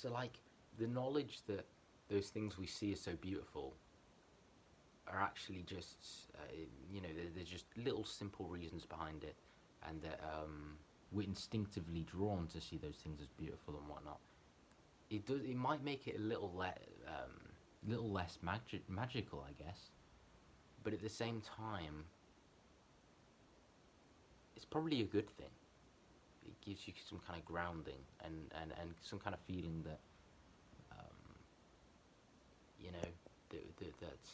So, like, the knowledge that those things we see as so beautiful are actually just, there's just little simple reasons behind it, and that we're instinctively drawn to see those things as beautiful and whatnot. It might make it a little less magical, I guess, but at the same time, it's probably a good thing. It gives you some kind of grounding and some kind of feeling that um, you know that's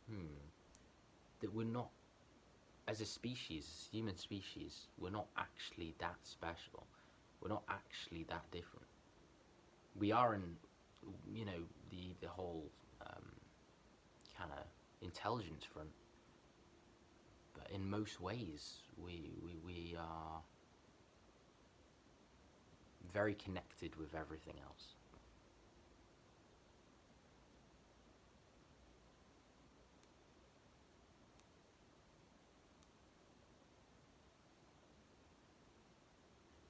hmm, that we're not, as a species, as human species, we're not actually that special. We're not actually that different. We are in, the whole kind of intelligence front, but in most ways, we are very connected with everything else.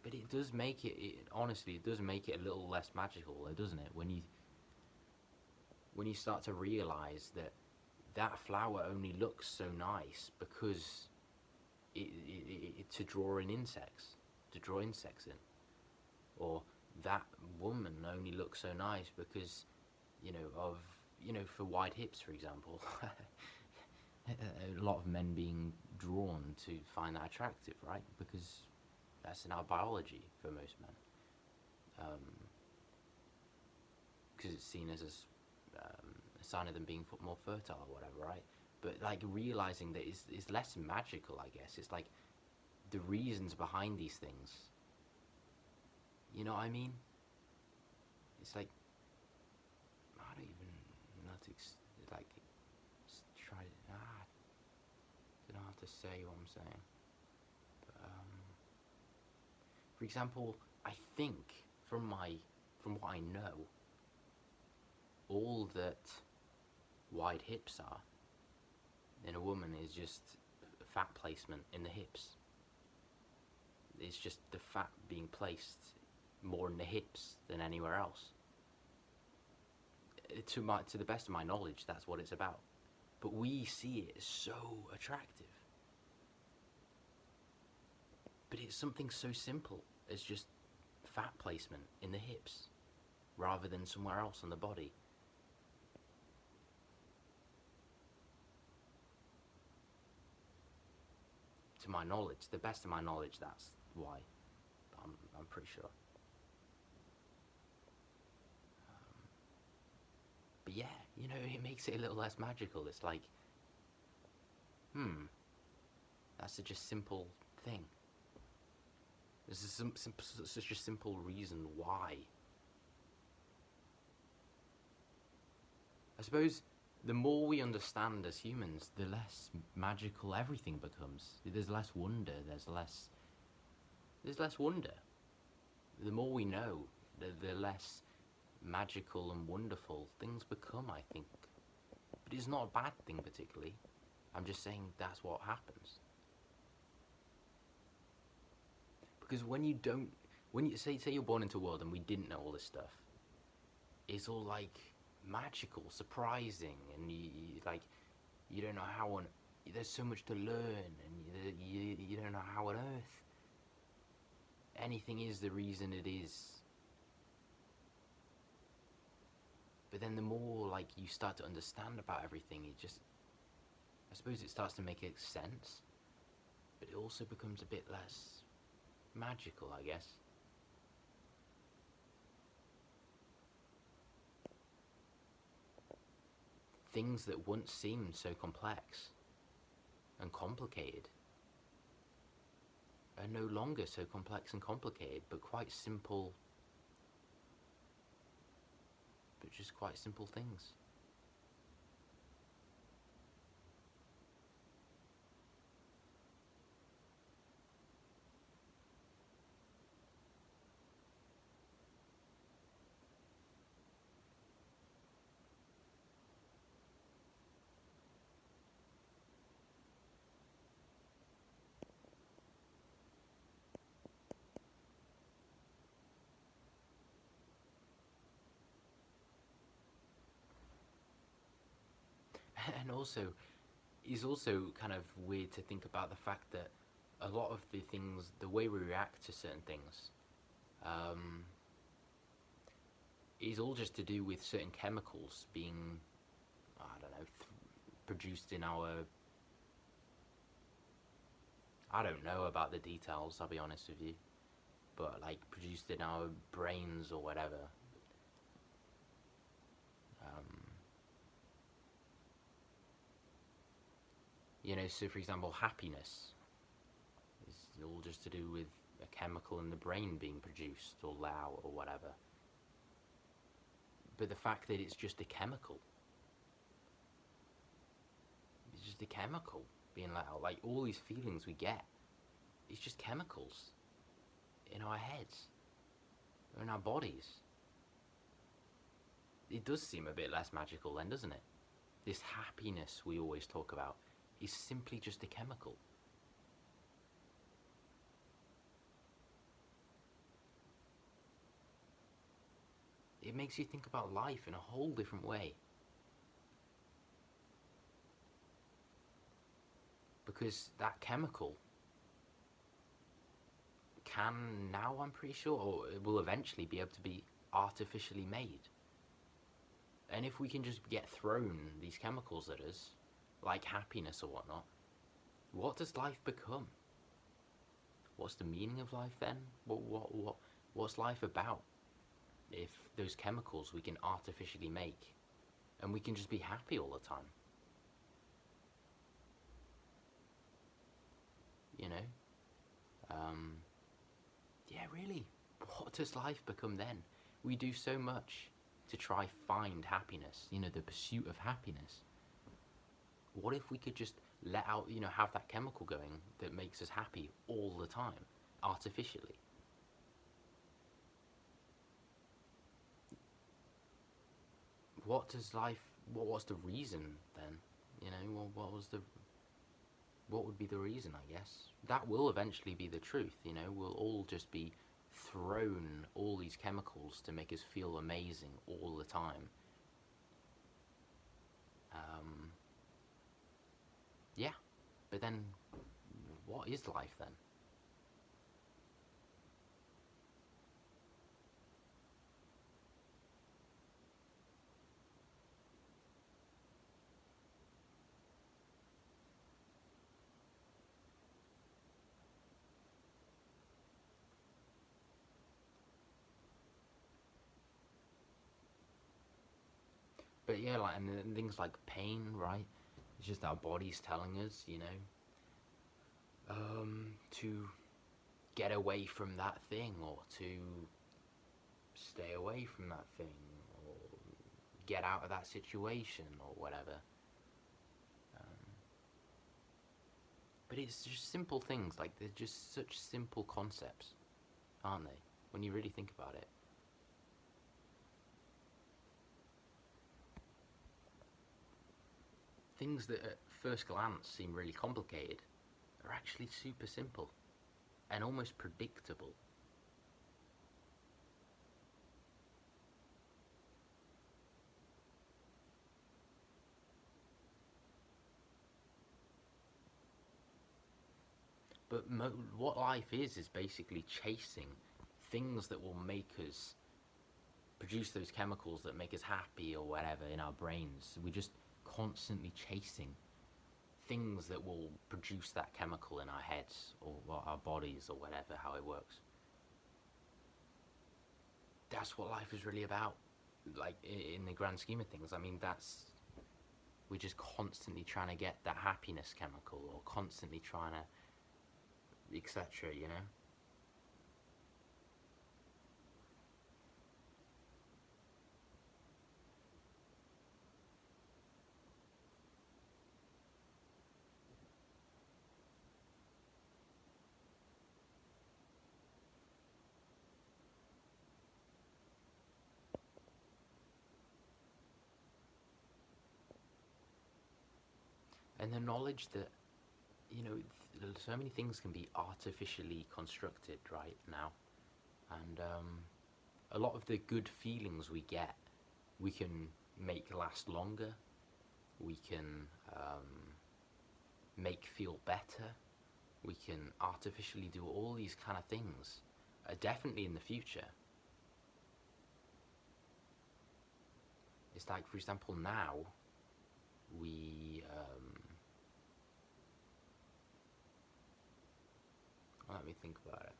But it does make honestly, it does make it a little less magical, though, doesn't it? When you start to realize that that flower only looks so nice because to draw in insects, to draw insects in, or that woman only looks so nice because, for wide hips, for example. A lot of men being drawn to find that attractive, right? Because that's in our biology for most men. Because it's seen as a sign of them being more fertile or whatever, right? But like realizing that is less magical, I guess. It's like the reasons behind these things. You know what I mean? It's like I don't even know how to like try. I don't know how to say what I'm saying. But, for example, I think from what I know, all that wide hips are in a woman is just fat placement in the hips. It's just the fat being placed more in the hips than anywhere else. To the best of my knowledge, that's what it's about. But we see it as so attractive. But it's something so simple as just fat placement in the hips rather than somewhere else on the body. To my knowledge, the best of my knowledge, that's why. I'm pretty sure. But yeah, it makes it a little less magical. It's like, hmm, that's such a simple thing. This is such a simple reason why. I suppose the more we understand as humans, the less magical everything becomes. There's less wonder. There's less wonder. The more we know, the less magical and wonderful things become, I think. But it's not a bad thing particularly. I'm just saying that's what happens. Because when you say you're born into a world and we didn't know all this stuff, it's all like magical, surprising, and you don't know how on. There's so much to learn, and you don't know how on earth anything is the reason it is. But then the more like you start to understand about everything, I suppose it starts to make sense, but it also becomes a bit less magical, I guess. Things that once seemed so complex and complicated are no longer so complex and complicated, but quite simple, but just quite simple things. And also, it's also kind of weird to think about the fact that a lot of the things, the way we react to certain things, um, is all just to do with certain chemicals being, I don't know, produced in our. I don't know about the details, I'll be honest with you, but like produced in our brains or whatever. Um, so for example, happiness is all just to do with a chemical in the brain being produced or let out or whatever. But the fact that it's just a chemical, it's just a chemical being let out. Like all these feelings we get, it's just chemicals in our heads or in our bodies. It does seem a bit less magical then, doesn't it? This happiness we always talk about is simply just a chemical. It makes you think about life in a whole different way. Because that chemical can now, I'm pretty sure, or it will eventually be able to be artificially made. And if we can just get thrown these chemicals at us, like happiness or whatnot, what does life become? What's the meaning of life then? What's life about? If those chemicals we can artificially make, and we can just be happy all the time, you know? Yeah, really. What does life become then? We do so much to try find happiness, the pursuit of happiness. What if we could just let out, have that chemical going that makes us happy all the time, artificially? What does life, what's the reason then? What would be the reason, I guess? That will eventually be the truth, we'll all just be thrown all these chemicals to make us feel amazing all the time. Um, yeah, but then what is life then? But yeah, like, and things like pain, right? It's just our body's telling us, to get away from that thing, or to stay away from that thing, or get out of that situation, or whatever. Um, but it's just simple things, like they're just such simple concepts, aren't they? When you really think about it. Things that at first glance seem really complicated are actually super simple and almost predictable. But what life is basically chasing things that will make us produce those chemicals that make us happy or whatever in our brains. We're just constantly chasing things that will produce that chemical in our heads or our bodies or whatever, how it works. That's what life is really about. Like in the grand scheme of things, I mean, we're just constantly trying to get that happiness chemical, or constantly trying to, etc. And the knowledge that, you know so many things can be artificially constructed right now, and a lot of the good feelings we get, we can make last longer, we can make feel better, we can artificially do all these kind of things, definitely in the future. It's like, for example, now we let me think about it.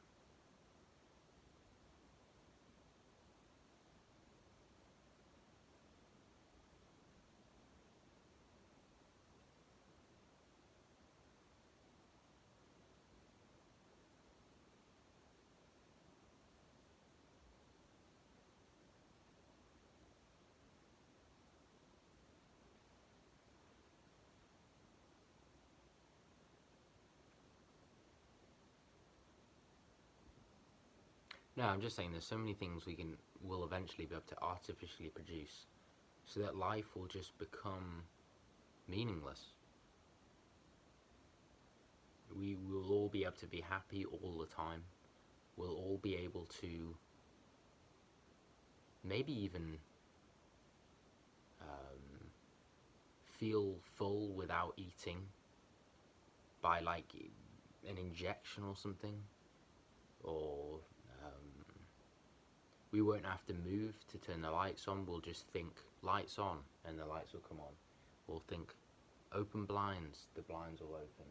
No, I'm just saying there's so many things will eventually be able to artificially produce, so that life will just become meaningless. We will all be able to be happy all the time. We'll all be able to maybe even feel full without eating by like an injection or something, or we won't have to move to turn the lights on. We'll just think lights on and the lights will come on. We'll think open blinds, the blinds will open.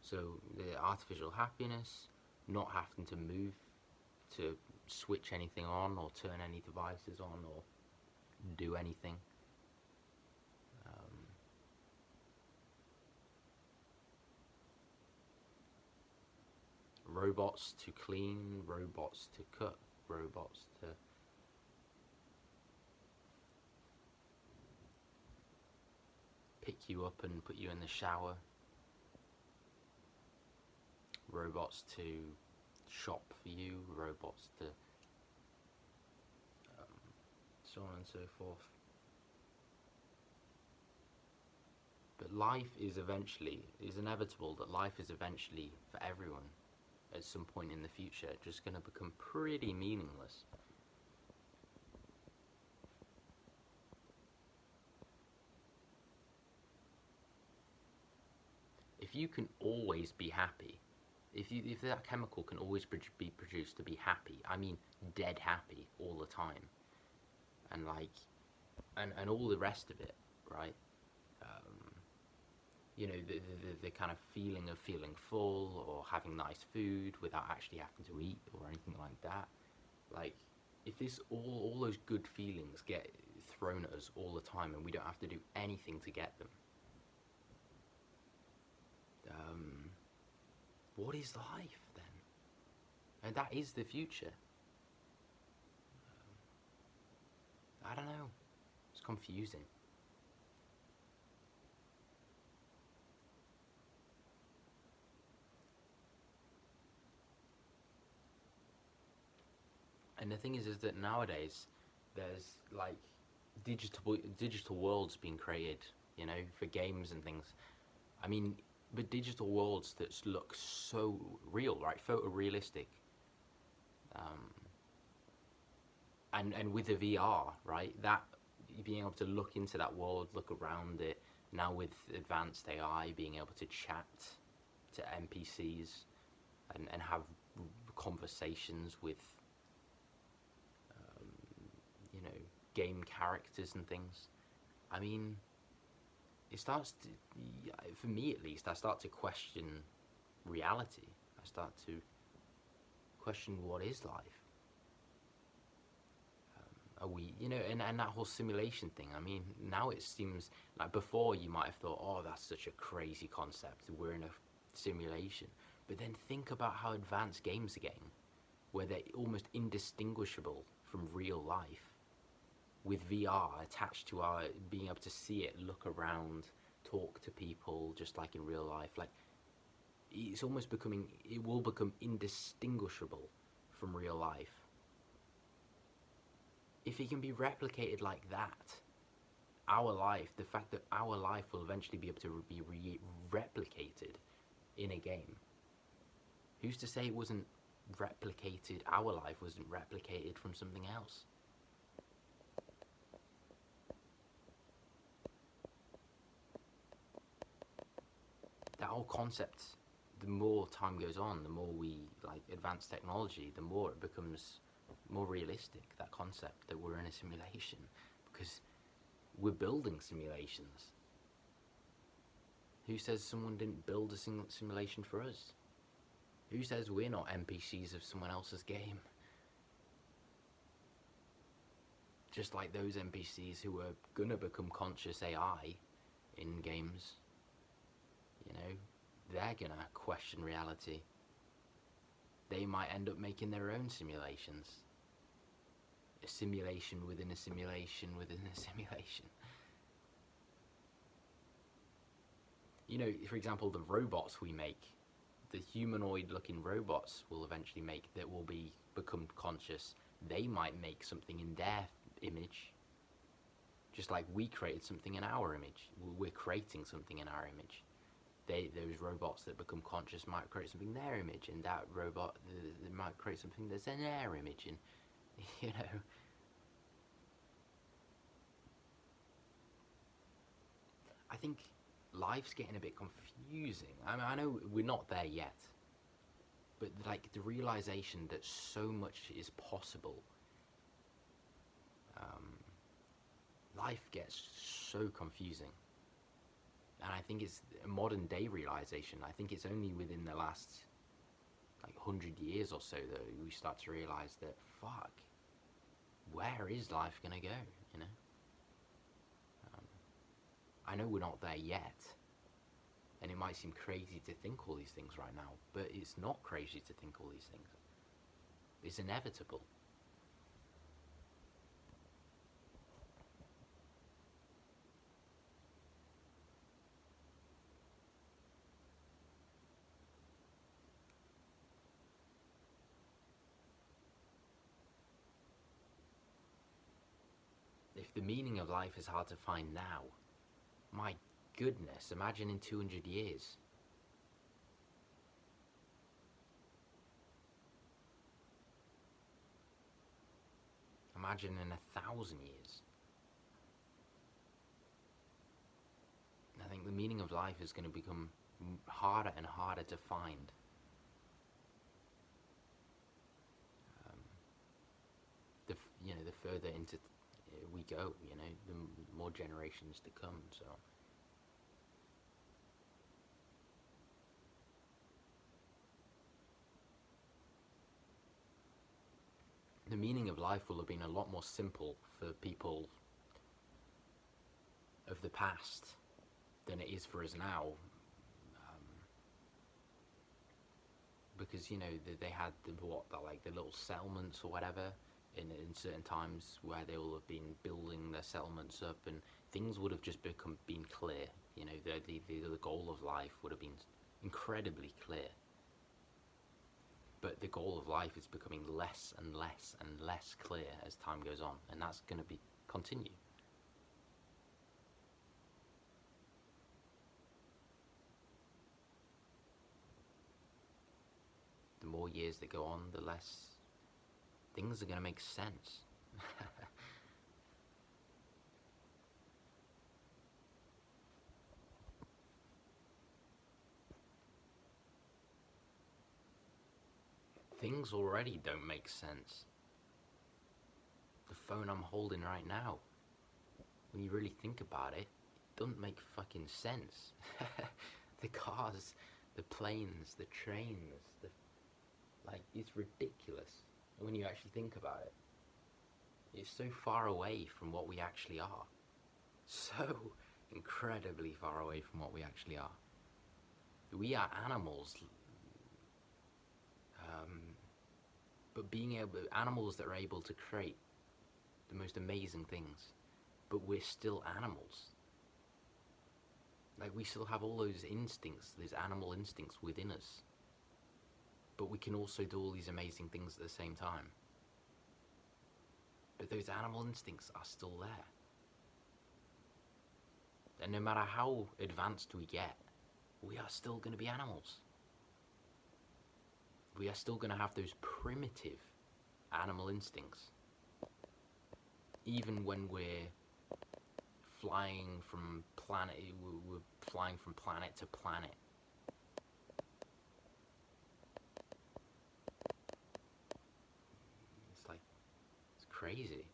So the artificial happiness, not having to move to switch anything on or turn any devices on or do anything. Robots to clean, robots to cut, robots to pick you up and put you in the shower, robots to shop for you, robots to so on and so forth. But life is inevitable that life is eventually, for everyone, at some point in the future, just going to become pretty meaningless. If you can always be happy, if that chemical can always be produced to be happy, I mean dead happy all the time, and like, and all the rest of it, right? You know, the kind of feeling of feeling full or having nice food without actually having to eat or anything like that. Like, if this all those good feelings get thrown at us all the time and we don't have to do anything to get them, what is life then? And that is the future. I don't know. It's confusing. And the thing is that nowadays there's like digital worlds being created, you know, for games and things. I mean, but digital worlds that look so real, right? Photorealistic. Um, and with the VR, right? That being able to look into that world, look around it. Now with advanced AI, being able to chat to NPCs and have conversations with you know, game characters and things. I mean, it starts to, for me at least, I start to question reality. I start to question what is life. Are we, you know, and that whole simulation thing. I mean, now it seems like before you might have thought, oh, that's such a crazy concept. We're in a simulation. But then think about how advanced games are getting, where they're almost indistinguishable from real life, with VR attached to our being able to see it, look around, talk to people just like in real life. Like, it's almost becoming, it will become indistinguishable from real life. If it can be replicated like that, our life, the fact that our life will eventually be able to be replicated in a game, who's to say it wasn't replicated, our life wasn't replicated from something else. That whole concept, the more time goes on, the more we like advance technology, the more it becomes more realistic, that concept that we're in a simulation, because we're building simulations. Who says someone didn't build a simulation for us? Who says we're not NPCs of someone else's game? Just like those NPCs who are gonna become conscious AI in games, you know, they're gonna question reality. They might end up making their own simulations. A simulation within a simulation within a simulation. You know, for example, the robots we make, the humanoid-looking robots we'll eventually make that will become conscious. They might make something in their image, just like we created something in our image. We're creating something in our image. Those robots that become conscious might create something in their image, and that robot they might create something that's in their image, and you know. I think life's getting a bit confusing. I mean, I know we're not there yet, but like the realization that so much is possible, life gets so confusing. And I think it's a modern day realization. I think it's only within the last like 100 years or so that we start to realize that, fuck, where is life gonna go, you know? I know we're not there yet, and it might seem crazy to think all these things right now, but it's not crazy to think all these things. It's inevitable. If the meaning of life is hard to find now, my goodness, imagine in 200 years. Imagine in 1,000 years. I think the meaning of life is going to become harder and harder to find. The further into we go, the more generations to come. So the meaning of life will have been a lot more simple for people of the past than it is for us now, because they had the little settlements or whatever in certain times where they will have been building their settlements up, and things would have just been clear. The goal of life would have been incredibly clear. But the goal of life is becoming less and less and less clear as time goes on, and that's going to continue. The more years that go on, the less things are going to make sense. Things already don't make sense. The phone I'm holding right now, when you really think about it, doesn't make fucking sense. The cars, the planes, the trains, it's ridiculous when you actually think about it. It's so far away from what we actually are. So incredibly far away from what we actually are. We are animals, but animals that are able to create the most amazing things, but we're still animals. We still have all those instincts, those animal instincts within us, but we can also do all these amazing things at the same time. But those animal instincts are still there. And no matter how advanced we get, we are still going to be animals. we are still going to have those primitive animal instincts, even when we're flying from planet, we're flying from planet to planet. It's like, it's crazy.